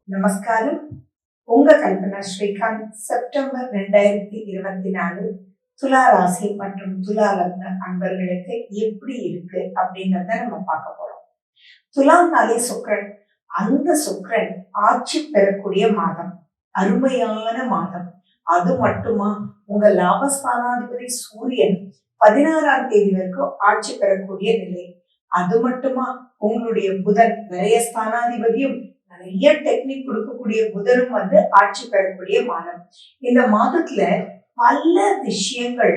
நமஸ்காரம். உங்க கல்பனா ஸ்ரீகாந்த். செப்டம்பர் 2024 துலா ராசி மற்றும் துலா லக்ன அன்பர்களுக்கு எப்படி இருக்கு அப்படின்றத நம்ம பார்க்க போறோம். துலாம்னாலே சுக்கிரன். அந்த சுக்கிரன் ஆட்சி பெறக்கூடிய மாதம், அருமையான மாதம். அது மட்டுமா, உங்க லாபஸ்தானாதிபதி சூரியன் 16ஆம் தேதி வரைக்கும் ஆட்சி பெறக்கூடிய நிலை. அது மட்டுமா, உங்களுடைய புதன் விரயஸ்தானாதிபதியும் நிறைய டெக்னிக் கொடுக்கக்கூடிய புதனும் ஆட்சி பெறக்கூடிய மாதம். இந்த மாதத்துல பல விஷயங்கள்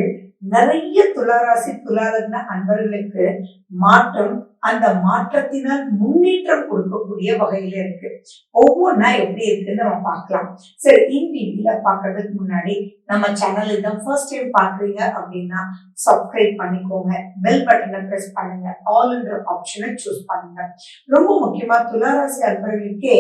நிறைய துளாராசி துளாலக்ன அன்பர்களுக்கு மாற்றம், அந்த மாற்றத்தினால் முன்னேற்றம் கொடுக்கக்கூடிய வகையில இருக்கு. ஒவ்வொன்னா எப்படி இருக்குன்னு நம்ம பார்க்கலாம். சரி, இந்த பாக்குறதுக்கு முன்னாடி நம்ம சேனல் இதான் ஃபர்ஸ்ட் டைம் பாக்குறீங்க அப்படின்னா சப்ஸ்கிரைப் பண்ணிக்கோங்க, பெல் பட்டனை பிரஸ் பண்ணுங்க, ஆல் என்ற ஆப்ஷனை சூஸ் பண்ணுங்க. ரொம்ப முக்கியமா துளாராசி அன்பர்களுக்கே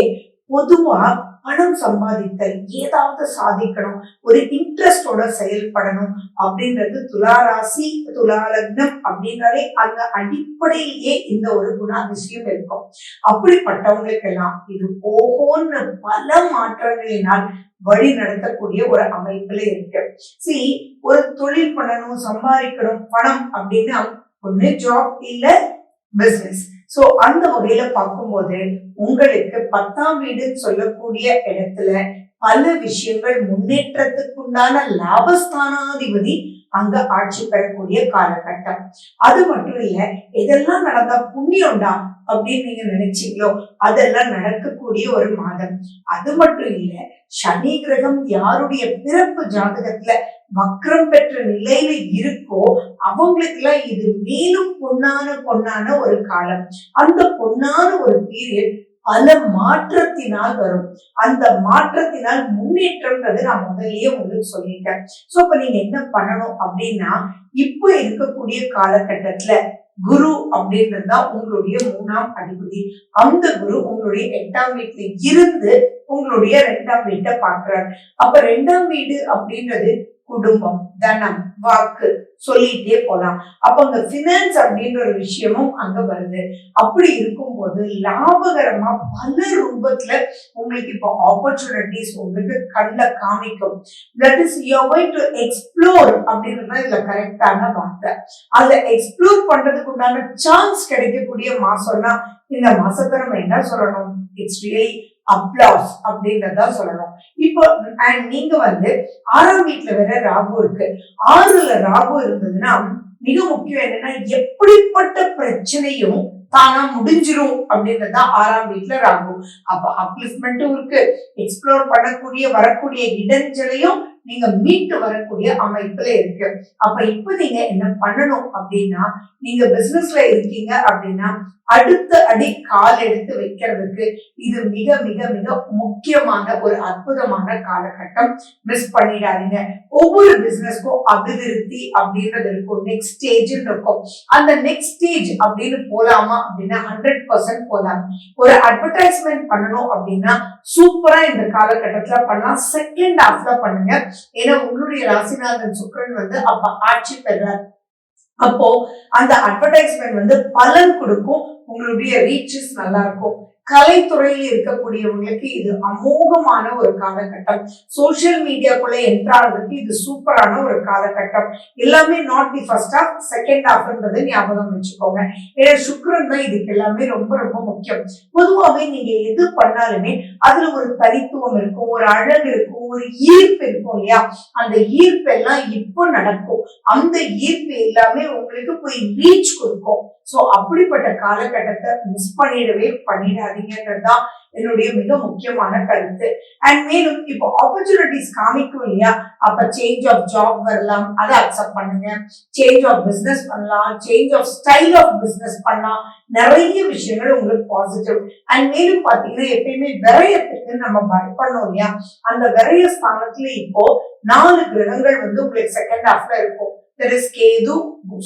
பொதுவா பணம் சம்பாதித்தல், ஏதாவது சாதிக்கணும், ஒரு இன்ட்ரெஸ்டோட செயல்படணும் அப்படின்றது துளாராசி துலாலக்னம் அப்படின்னாலே அந்த அடிப்படையிலேயே இந்த ஒரு குணாதிசயம் இருக்கும். அப்படிப்பட்டவங்களுக்கு எல்லாம் இது ஓஹோன்னு பல மாற்றங்களினால் வழி நடத்தக்கூடிய ஒரு அமைப்புல இருக்கு. ஒரு தொழில் பண்ணணும், சம்பாதிக்கணும் பணம் அப்படின்னா ஒண்ணு ஜாப் இல்ல பிசினஸ். சோ அந்த வகையில பார்க்கும்போது உங்களுக்கு 10ஆம் வீடு சொல்லக்கூடிய இடத்துல பல விஷயங்கள் முன்னேற்றத்துக்குண்டான லாபஸ்தானாதிபதி அங்க ஆட்சி பெறக்கூடிய காலகட்டம். அது மட்டும் இல்ல, எதெல்லாம் நடந்தா புண்ணியம்டா அப்படின்னு நீங்க நினைச்சீங்களோ அதெல்லாம் நடக்கக்கூடிய ஒரு மாதம். அது மட்டும் இல்ல, சனி கிரகம் யாருடைய பிறப்பு ஜாதகத்துல வக்ரம் பெற்ற நிலையில இருக்கோ அவங்களுக்கு எல்லாம் இது மேலும் பொன்னான ஒரு காலம். அந்த பொன்னான ஒரு பீரியட் பல மாற்றத்தினால் வரும். அந்த மாற்றத்தினால் முன்னேற்றம்ன்றது நான் முதல்லயே உங்களுக்கு சொல்லிட்டேன். சோ இப்ப நீங்க என்ன பண்ணணும் அப்படின்னா, இப்ப இருக்கக்கூடிய காலகட்டத்துல குரு அப்படின்றதுதான் உங்களுடைய 3ஆம் அதிபதி. அந்த குரு உங்களுடைய 8ஆம் வீட்டுல இருந்து உங்களுடைய 2ஆம் வீட்டை பார்க்கிறார். அப்ப 2ஆம் வீடு அப்படின்றது குடும்பம், தனம், வாக்கு சொல்லிட்டே போலாம். அப்ப அங்க பினான்ஸ் அப்படின்ற ஒரு விஷயமும் அங்க வருது. அப்படி இருக்கும்போது லாபகரமா பல ரூபத்துல உங்களுக்கு இப்போ ஆப்பர்ச்சுனிட்டிஸ் உங்களுக்கு கண்ல காமிக்கும். That is you are going to explore அப்படின்றது இதுல கரெக்டான வார்த்தை. அதை எக்ஸ்ப்ளோர் பண்றதுக்கு உண்டான சான்ஸ் கிடைக்கக்கூடிய மாசம்னா இந்த மாசத்தை நம்ம என்ன சொல்லணும், இட்ஸ் ரியலி அப்ளாஸ் அப்படின்றதா சொல்லணும். இப்போ நீங்க 6ஆம் வீட்டுல வேற ராகு இருக்கு. 6ல ராகு இருந்ததுன்னா மிக முக்கியம் என்னன்னா, எப்படிப்பட்ட பிரச்சனையும் தானா முடிஞ்சிரும் அப்படின்றதா 6ஆம் வீட்டுல ராகு. அப்ப அப்லிஃப்ட்மெண்ட்டும் இருக்கு, எக்ஸ்ப்ளோர் பண்ணக்கூடிய வரக்கூடிய இடைஞ்சலையும் நீங்க மீட்டு வரக்கூடிய அமைப்புல இருக்கு. அப்ப இப்ப நீங்க என்ன பண்ணணும் அப்படின்னா, நீங்க பிசினஸ்ல இருக்கீங்க அப்படின்னா அடுத்த அடி கால் எடுத்து வைக்கிறதுக்கு இது மிக மிக மிக முக்கியமான ஒரு அற்புதமான காலகட்டம். மிஸ் பண்ணிடாதீங்க. ஒவ்வொரு பிசினஸ்க்கும் அபிவிருத்தி அப்படின்றது இருக்கும், நெக்ஸ்ட் ஸ்டேஜ் இருக்கும். அந்த நெக்ஸ்ட் ஸ்டேஜ் அப்படின்னு போலாமா அப்படின்னா 100% போலாம். ஒரு அட்வர்டைஸ்மெண்ட் பண்ணணும் அப்படின்னா சூப்பரா இந்த காலகட்டத்துல பண்ணலாம். செகண்ட் ஹாஃப்ல பண்ணுங்க. ஏன்னா உங்களுடைய ராசிநாதன் சுக்கிரன் அப்ப ஆட்சி பெறார். அப்போ அந்த அட்வர்டைஸ்மெண்ட் பலன் கொடுக்கும், உங்களுடைய ரீச்சஸ் நல்லா இருக்கும். கலைத்துறையில் இருக்கக்கூடியவங்களுக்கு இது அமோகமான ஒரு காலகட்டம். சோசியல் மீடியாக்குள்ள என்ட்ராறதுக்கு இது சூப்பரான ஒரு காலகட்டம். எல்லாமே not the first half, second ஹாஃப்ன்றது ஞாபகம் வச்சுக்கோங்க. ஏன்னா சுக்கிரன் தான் இதுக்கு எல்லாமே ரொம்ப ரொம்ப முக்கியம். பொதுவாகவே நீங்க எது பண்ணாலுமே அதுல ஒரு தனித்துவம் இருக்கும், ஒரு அழகு இருக்கும், ஒரு ஈர்ப்பு இருக்கும் இல்லையா? அந்த ஈர்ப்பு எல்லாம் இப்போ நடக்கும். அந்த ஈர்ப்பு எல்லாமே உங்களுக்கு போய் ரீச் கொடுக்கும். சோ அப்படிப்பட்ட காலகட்டத்தை மிஸ் பண்ணிடாதீங்கன்றதுதான் என்னுடைய மிக முக்கியமான கருத்து. அண்ட் மேலும் இப்போ ஆப்பர்ச்சுனிட்டிஸ் காமிக்கும் இல்லையா? அப்ப சேஞ்ச் ஆஃப் ஜாப் வரலாம், அதை அக்செப்ட் பண்ணுங்க. சேஞ்ச் ஆஃப் பிசினஸ் பண்ணலாம், change of style of business பண்ணலாம். நிறைய விஷயங்கள் உங்களுக்கு பாசிட்டிவ். அண்ட் மேலும் பாத்தீங்கன்னா எப்பயுமே விரயத்துக்கு நம்ம பயப்படணும் இல்லையா? அந்த விரய ஸ்தானத்துல இப்போ 4 கிரகங்கள் உங்களுக்கு செகண்ட் ஹாஃப்ல இருக்கும். There is கேது,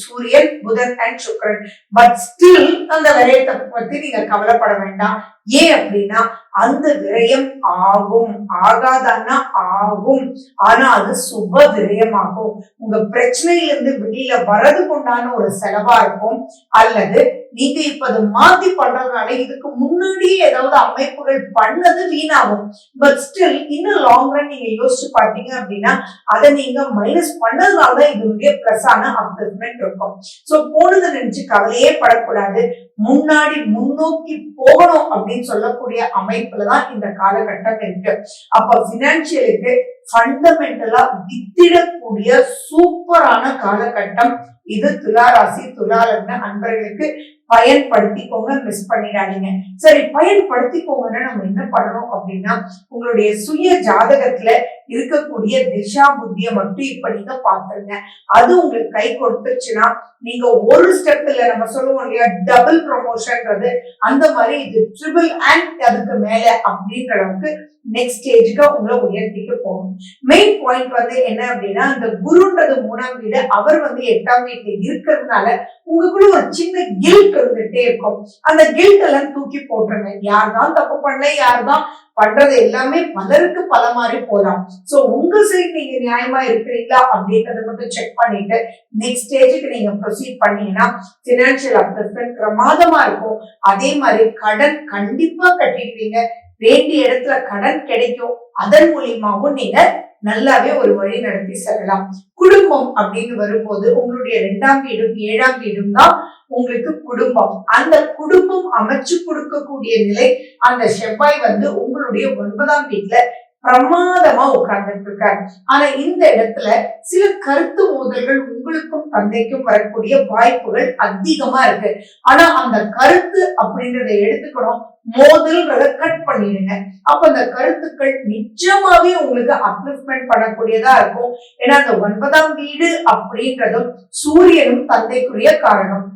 சூரியன், புதன் அண்ட் சுக்கிரன். பட் ஸ்டில் அந்த விரயத்தை பத்தி நீங்க கவலைப்பட வேண்டாம். ஏன் அப்படின்னா அந்த விரயம் ஆகும், ஆகாதான்னா ஆகும். ஆனா அது சுப விரயமாகும். உங்க பிரச்சனையிலிருந்து வெளியில வரதுக்கு உண்டான ஒரு செலவா இருக்கும், அல்லது நீங்க இப்ப அதை மாத்தி பண்றதுனால இதுக்கு முன்னாடியே ஏதாவது அமைப்புகள் பண்ணது வீணாகும். பட் ஸ்டில் இன்னும் லாங் ரன் நீங்க யோசிச்சு பாத்தீங்க அப்படின்னா அதை நீங்க மைனஸ் பண்ணதுனாலதான் இதனுடைய பிளஸ் ஆன அப்லிஃப்ட்மெண்ட் இருக்கும். சோ போனதை நினைச்சு கவலையே படக்கூடாது. முன்னாடி முன்னோக்கி போகணும் அப்படின்னு சொல்லக்கூடிய அமைப்புலதான் இந்த காலகட்டம் இருக்கு. அப்ப பினான்சியலுக்கு ஃபண்டமெண்டலா வித்திடக்கூடிய சூப்பரான காலகட்டம் இது. துலா ராசி துலா லக்ன அன்பர்களுக்கு பயன்படுத்திக்கோங்க, மிஸ் பண்ணிடாதீங்க. சரி, பயன்படுத்திக்கோங்கன்னா நம்ம என்ன பண்ணணும் அப்படின்னா உங்களுடைய சுய ஜாதகத்துல இருக்கக்கூடிய திசா புத்திய மட்டும் இப்ப நீங்க பாத்துருங்க. அது உங்களுக்கு கை கொடுத்துருச்சுன்னா நீங்க ஒரு ஸ்டெப் இல்ல, நம்ம சொல்லுவோம் இல்லையா டபுள் ப்ரொமோஷன்ன்றது, அந்த மாதிரி இது ட்ரிபிள் அண்ட் அதுக்கு மேல அப்படின்ற அளவுக்கு நெக்ஸ்ட் ஸ்டேஜுக்கு உங்களை உயர்த்திக்க போகணும். மெயின் பாயிண்ட் வந்து என்ன அப்படின்னா இந்த குருன்றது 3ஆம் வீடு, அவர் வந்து 8ஆம் வீட்டுல இருக்கிறதுனால உங்களுக்குள்ள ஒரு சின்ன கில்ட் இருந்துட்டே இருக்கும். அந்த கில்ட் எல்லாம் தூக்கி போட்டுருங்க. யார்தான் தப்பு பண்ணல, யார்தான் பண்றது எல்லாமே பலருக்கு பல மாதிரி போலாம். சோ உங்க சைடு நீங்க நியாயமா இருக்கிறீங்களா அப்படின்றத மட்டும் செக் பண்ணிட்டு நெக்ஸ்ட் ஸ்டேஜுக்கு நீங்க ப்ரொசீட் பண்ணீங்கன்னா பினான்சியல் அப்லிஃப்ட்மெண்ட் பிரமாதமா இருக்கும். அதே மாதிரி கடன் கண்டிப்பா கட்டிடுவீங்க. வேண்டிய இடத்துல கடன் கிடைக்கும். அதன் மூலியமாவும் நீங்க நல்லாவே ஒரு வழி நடத்தி செல்லலாம். குடும்பம் அப்படின்னு வரும்போது உங்களுடைய 2ஆம் வீடும் 7ஆம் வீடும் தான் உங்களுக்கு குடும்பம். அந்த குடும்பம் அமைச்சு கொடுக்கக்கூடிய நிலை அந்த செவ்வாய் வந்து உங்களுடைய 9ஆம் வீட்டுல பிரமாதமா உட்கார்ந்துட்டு இருக்காரு. ஆனா இந்த இடத்துல சில கருத்து மோதல்கள் உங்களுக்கும் தந்தைக்கும் வரக்கூடிய வாய்ப்புகள் அதிகமா இருக்கு. ஆனா அந்த கருத்து அப்படின்றத எடுத்துக்கணும், மோதல்ன்றத கட் பண்ணிடுங்க. அப்ப அந்த கருத்துக்கள் நிச்சயமாவே உங்களுக்கு அப்லிஃப்ட்மெண்ட் பண்ணக்கூடியதா இருக்கும். ஏன்னா அந்த 9ஆம் வீடு அப்படின்றதும் சூரியனும் தந்தைக்குரிய காரணம்.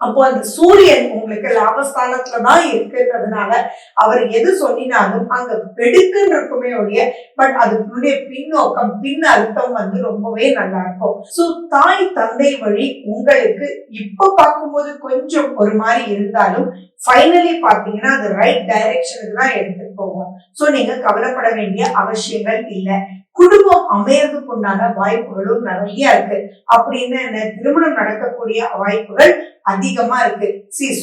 அப்போ அந்த சூரியன் உங்களுக்கு லாபஸ்தானத்துலதான் இருக்குன்றதுனால அவர் எது சொல்லினாலும் அங்க வெடுக்குன்னு இருக்குமே ஒழிய பட் அதுக்குடைய பின்னோக்கம் பின் அர்த்தம் வந்து ரொம்பவே நல்லா இருக்கும். சோ தாய் தந்தை வழி உங்களுக்கு இப்ப பார்க்கும்போது கொஞ்சம் ஒரு மாதிரி இருந்தாலும் ஃபைனலி பாத்தீங்கன்னா அது ரைட் டைரக்ஷனுக்கு தான் எடுத்துட்டு போகும். சோ நீங்க கவலைப்பட வேண்டிய அவசியங்கள் இல்லை. குடும்பம் அமையறதுக்கு உண்டான வாய்ப்புகளும் நிறைய இருக்கு. அப்படின்னு என்ன, திருமணம் நடக்கக்கூடிய வாய்ப்புகள் அதிகமா இருக்கு.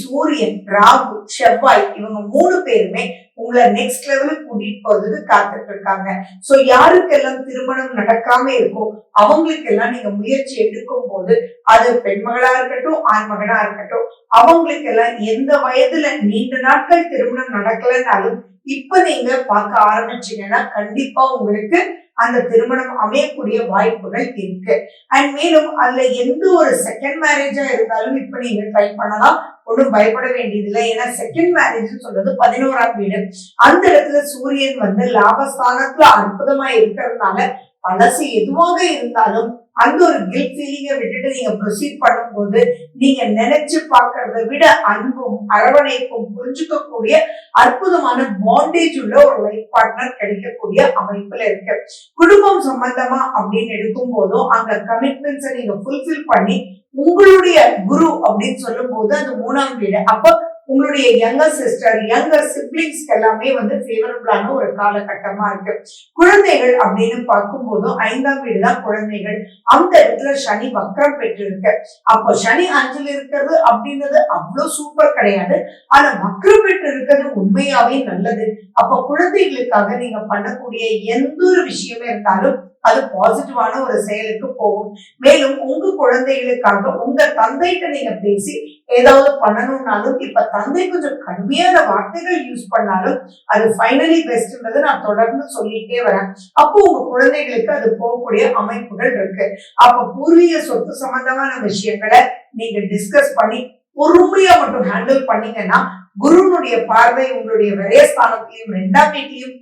சூரியன், ராகு, செவ்வாய் இவங்க 3 பேருமே உங்களை நெக்ஸ்ட் லெவலுக்கு கூட்டிட்டு போறதுக்கு காத்துட்டு இருக்காங்க. சோ யாருக்கெல்லாம் திருமணம் நடக்காம இருக்கும் அவங்களுக்கு எல்லாம் நீங்க முயற்சி எடுக்கும் போது அது பெண்மகளா இருக்கட்டும் ஆண்மகனா இருக்கட்டும் அவங்களுக்கு எல்லாம் எந்த வயதுல நீண்ட நாட்கள் திருமணம் நடக்கலன்னாலும் இப்ப நீங்க பார்க்க ஆரம்பிச்சீங்கன்னா கண்டிப்பா உங்களுக்கு அந்த திருமணம் அமையக்கூடிய வாய்ப்புகள் இருக்கு. அண்ட் மேலும் அதுல எந்த ஒரு செகண்ட் மேரேஜா இருந்தாலும் இப்ப நீங்க ட்ரை பண்ணலாம், ஒன்றும் பயப்பட வேண்டியதில்லை. ஏன்னா செகண்ட் மேரேஜ் சொல்றது 11ஆம் வீடு. அந்த இடத்துல சூரியன் வந்து லாபஸ்தானத்துல அற்புதமா இருக்கிறதுனால பழசு எதுவாக இருந்தாலும் அந்த ஒரு கில்ட் ஃபீலிங்கை விட்டுட்டு நீங்க ப்ரொசீட் பண்ணும்போது நீங்க நினைச்சு பார்க்கறத விட அன்பும் அரவணைப்பும் புரிஞ்சுக்கக்கூடிய அற்புதமான பாண்டேஜ் உள்ள ஒரு லைஃப் பார்ட்னர் கிடைக்கக்கூடிய அமைப்புல இருக்கு. குடும்பம் சம்பந்தமா அப்படின்னு எடுக்கும் போதும் அங்க கமிட்மெண்ட்ஸை நீங்க ஃபுல்ஃபில் பண்ணி உங்களுடைய குரு அப்படின்னு சொல்லும் போது அது 3ஆம் வீடு. அப்ப உங்களுடைய யங்கர் சிஸ்டர் யங்கர் சிப்ளிங்ஸ்க்கு எல்லாமே வந்து ஃபேவரபிளான ஒரு காலகட்டமா இருக்கு. குழந்தைகள் அப்படின்னு பார்க்கும் போதும் 5ஆம் வீடு தான் குழந்தைகள். அந்த இடத்துல சனி வக்ரம் பெற்று இருக்கு. அப்போ சனி 5ல் இருக்கிறது அப்படின்றது அவ்வளவு சூப்பர் கிடையாது. ஆனா வக்ரம் பெற்று இருக்கிறது உண்மையாவே நல்லது. அப்ப குழந்தைகளுக்காக நீங்க பண்ணக்கூடிய எந்த ஒரு விஷயமே இருந்தாலும் அது பாசிட்டிவான ஒரு செயலுக்கு போகும். மேலும் உங்க குழந்தைகளுக்காக உங்க தந்தைகிட்ட நீங்க பேசி ஏதாவது பண்ணணும்னாலும் இப்ப தந்தை கொஞ்சம் கடுமையான வார்த்தைகள் யூஸ் பண்ணாலும் அது ஃபைனலி பெஸ்ட்ன்றது நான் தொடர்ந்து சொல்லிட்டே வரேன். அப்போ உங்க குழந்தைகளுக்கு அது போகக்கூடிய அமைப்புகள் இருக்கு. அப்ப பூர்வீக சொத்து சம்பந்தமான விஷயங்களை நீங்க டிஸ்கஸ் பண்ணி பொறுமையா மட்டும் ஹேண்டில் பண்ணீங்கன்னா குருனுடைய பார்வை உங்களுடைய விரயஸ்தானத்திலையும் 2ஆம் வீட்லயும்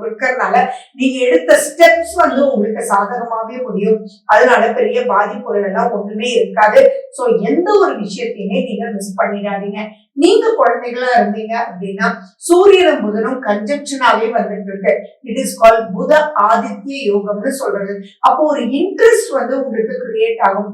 இருக்கிறதுனால நீங்க எடுத்த ஸ்டெப்ஸ் வந்து உங்களுக்கு சாதகமாவே முடியும். அதனால பெரிய பாதிப்புகள் எல்லாம் ஒண்ணுமே இருக்காது. சோ எந்த ஒரு விஷயத்தையுமே நீங்க மிஸ் பண்ணிடாதீங்க. நீங்க குழந்தைகளா இருந்தீங்க அப்படின்னா சூரியனும் புதனும் கன்ஜங்ஷனாவே வந்துட்டு இருக்கு. இட் இஸ் கால் புத ஆதித்ய யோகம்னு சொல்றது. அப்போ ஒரு இன்ட்ரெஸ்ட் வந்து உங்களுக்கு கிரியேட் ஆகும்.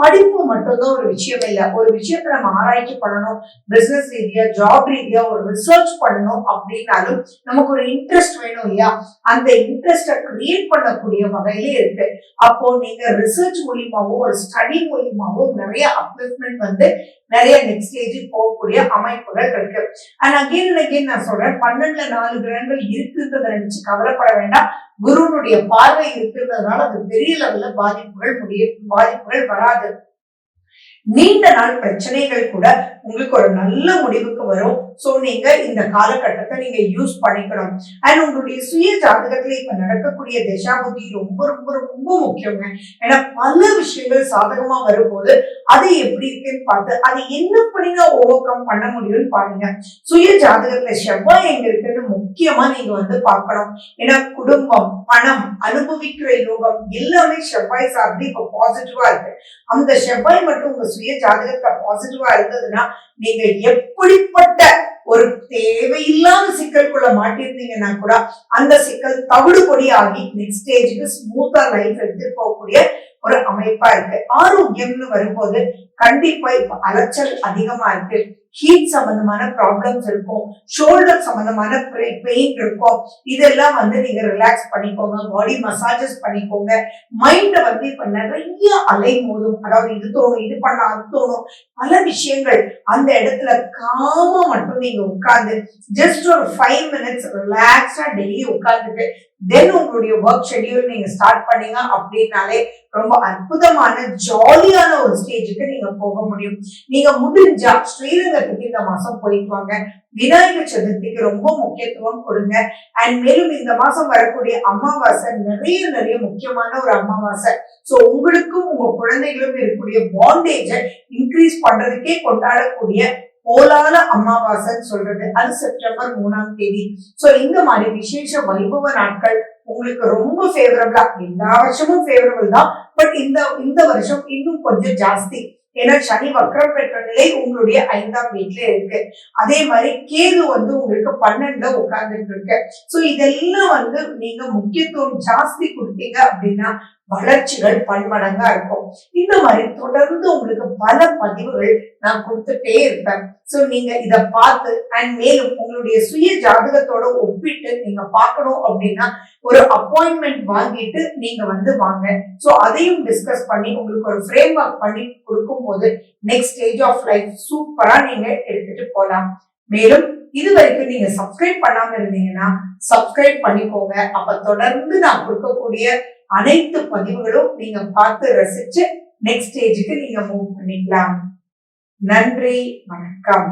படிப்பு மட்டும்தான் ஒரு விஷயம் இல்லை. ஒரு விஷயத்த நம்ம ஆராய்ச்சி பண்ணணும், பிசினஸ் ரீதியா ஜாப் ஜாப் ரீதியா ஒரு ரிசர்ச் பண்ணணும் அப்படின்னாலும் நமக்கு ஒரு இன்ட்ரெஸ்ட் வேணும் இல்லையா? அந்த இன்ட்ரெஸ்ட கிரியேட் பண்ணக்கூடிய வகையில இருக்கு. அப்போ நீங்க ரிசர்ச் மூலியமாவும் ஒரு ஸ்டடி மூலியமாவும் நிறைய அப்லிஃப்ட்மெண்ட் வந்து நிறைய நெக்ஸ்ட் ஸ்டேஜுக்கு போகக்கூடிய அமைப்புகள் இருக்கு. அண்ட் அகைன் நான் சொல்றேன், 12ல 4 கிரகங்கள் இருக்குன்றத நினைச்சு கவலைப்பட வேண்டாம். குருனுடைய பார்வை இருக்குன்றதுனால அது பெரிய லெவல்ல பாதிப்புகள் வராது. நீண்ட நாள் பிரச்சனைகள் கூட உங்களுக்கு ஒரு நல்ல முடிவுக்கு வரும். சோ நீங்க இந்த காலகட்டத்தை நீங்க யூஸ் பண்ணிக்கணும். அண்ட் உங்களுடைய சுய ஜாதகத்துல இப்ப நடக்கக்கூடிய தசாபுத்தி ரொம்ப ரொம்ப ரொம்ப முக்கியங்க. ஏன்னா பல விஷயங்கள் சாதகமா வரும்போது அது எப்படி இருக்குன்னு பார்த்து அது என்ன பண்ணினா ஓவர் கம் பண்ண முடியும்னு பாருங்க. சுய ஜாதகத்துல செவ்வாய் எங்க இருக்குன்னு முக்கியமா நீங்க வந்து பார்க்கணும். ஏன்னா குடும்பம், பணம், அனுபவிக்கிற யோகம் எல்லாமே செவ்வாய் சார்ந்து இப்ப பாசிட்டிவா இருக்கு. அந்த செவ்வாய் மட்டும் உங்க சுய ஜாதகத்துல பாசிட்டிவா இருந்ததுன்னா நீங்க எப்படிப்பட்ட ஒரு தேவையில்லாத சிக்கலுக்குள்ள மாட்டிருந்தீங்கன்னா கூட அந்த சிக்கல் தவிடுபொடி ஆகி நெக்ஸ்ட் ஸ்டேஜுக்கு ஸ்மூத்தா லைஃப் எடுத்துட்டு போகக்கூடிய ஒரு அமைப்பா இருக்கு. ஆரோக்கியம்னு வரும்போது கண்டிப்பா இப்ப அலைச்சல் அதிகமா இருக்கு. ஹீட் சம்பந்தமான ப்ராப்ளம்ஸ் இருக்கும், ஷோல்டர் சம்பந்தமான பெயின் இருக்கும். இதெல்லாம் வந்து நீங்க ரிலாக்ஸ் பண்ணிக்கோங்க, பாடி மசாஜஸ் பண்ணிக்கோங்க. மைண்ட வந்து இப்ப நிறைய அலை மோதும். அதாவது இது தோணும், இது பண்ண, அது தோணும், பல விஷயங்கள். அந்த இடத்துல காமா மட்டும் நீங்க உட்கார்ந்து ஜஸ்ட் ஒரு 5 minutes ரிலாக்ஸா டெய்லி உட்கார்ந்துட்டு தென் உங்களுடைய ஒர்க் ஷெட்யூல் நீங்க ஸ்டார்ட் பண்ணீங்க அப்படின்னாலே ரொம்ப அற்புதமான ஜாலியான ஒரு ஸ்டேஜுக்கு நீங்க போக முடியும். நீங்க முடிஞ்சா ஸ்ரீரங்கத்துக்கு இந்த மாசம் போயிட்டு வாங்க. விநாயகர் சதுர்த்திக்கு ரொம்ப முக்கியத்துவம் கொடுங்க. அண்ட் மேலும் இந்த மாசம் வரக்கூடிய அமாவாசை நிறைய முக்கியமான ஒரு அமாவாசை. சோ உங்களுக்கும் உங்க குழந்தைகளும் இருக்கக்கூடிய பாண்டேஜை இன்க்ரீஸ் பண்றதுக்கே கொண்டாடக்கூடிய போலான அமாவாசைன்னு சொல்றது அது செப்டம்பர் 3ஆம் தேதி. சோ இந்த மாதிரி விசேஷ வைபவ நாட்கள் உங்களுக்கு ரொம்ப ஃபேவரபிளா, எல்லா வருஷமும் ஃபேவரபிள் தான், பட் இந்த வருஷம் இன்னும் கொஞ்சம் ஜாஸ்தி. ஏன்னா சனி வக்ரம் பெற்ற நிலை உங்களுடைய 5ஆம் வீட்டுல இருக்கு. அதே மாதிரி கேது வந்து உங்களுக்கு 12ல உட்கார்ந்துட்டு இருக்கு. சோ இதெல்லாம் வந்து நீங்க முக்கியத்துவம் ஜாஸ்தி கொடுத்தீங்க அப்படின்னா வளர்ச்சிகள் பன்மடங்கா இருக்கும். இந்த மாதிரி தொடர்ந்து உங்களுக்கு பல பதிவுகள் நான் கொடுத்துட்டே இருப்பேன். சோ நீங்க இத பார்த்து அண்ட் மேலும் உங்களுடைய சுய ஜாதகத்தோட ஒப்பிட்டு நீங்க பார்க்கணும் அப்படின்னா ஒரு அப்பாயின்மெண்ட் வாங்கிட்டு நீங்க வந்து வாங்க. சோ அதையும் டிஸ்கஸ் பண்ணி உங்களுக்கு ஒரு ஃப்ரேம் ஒர்க் பண்ணி கொடுக்கும் போது நெக்ஸ்ட் ஸ்டேஜ் ஆஃப் லைஃப் சூப்பரா நீங்க எடுத்துட்டு போலாம். மேலும் இது வரைக்கும் நீங்க சப்ஸ்கிரைப் பண்ணாம இருந்தீங்கன்னா சப்ஸ்கிரைப் பண்ணிக்கோங்க. அப்ப தொடர்ந்து நான் கொடுக்கக்கூடிய அனைத்து பதிவுகளும் நீங்க பார்த்து ரசிச்சு நெக்ஸ்ட் ஸ்டேஜுக்கு நீங்க மூவ் பண்ணிக்கலாம். நன்றி, வணக்கம்.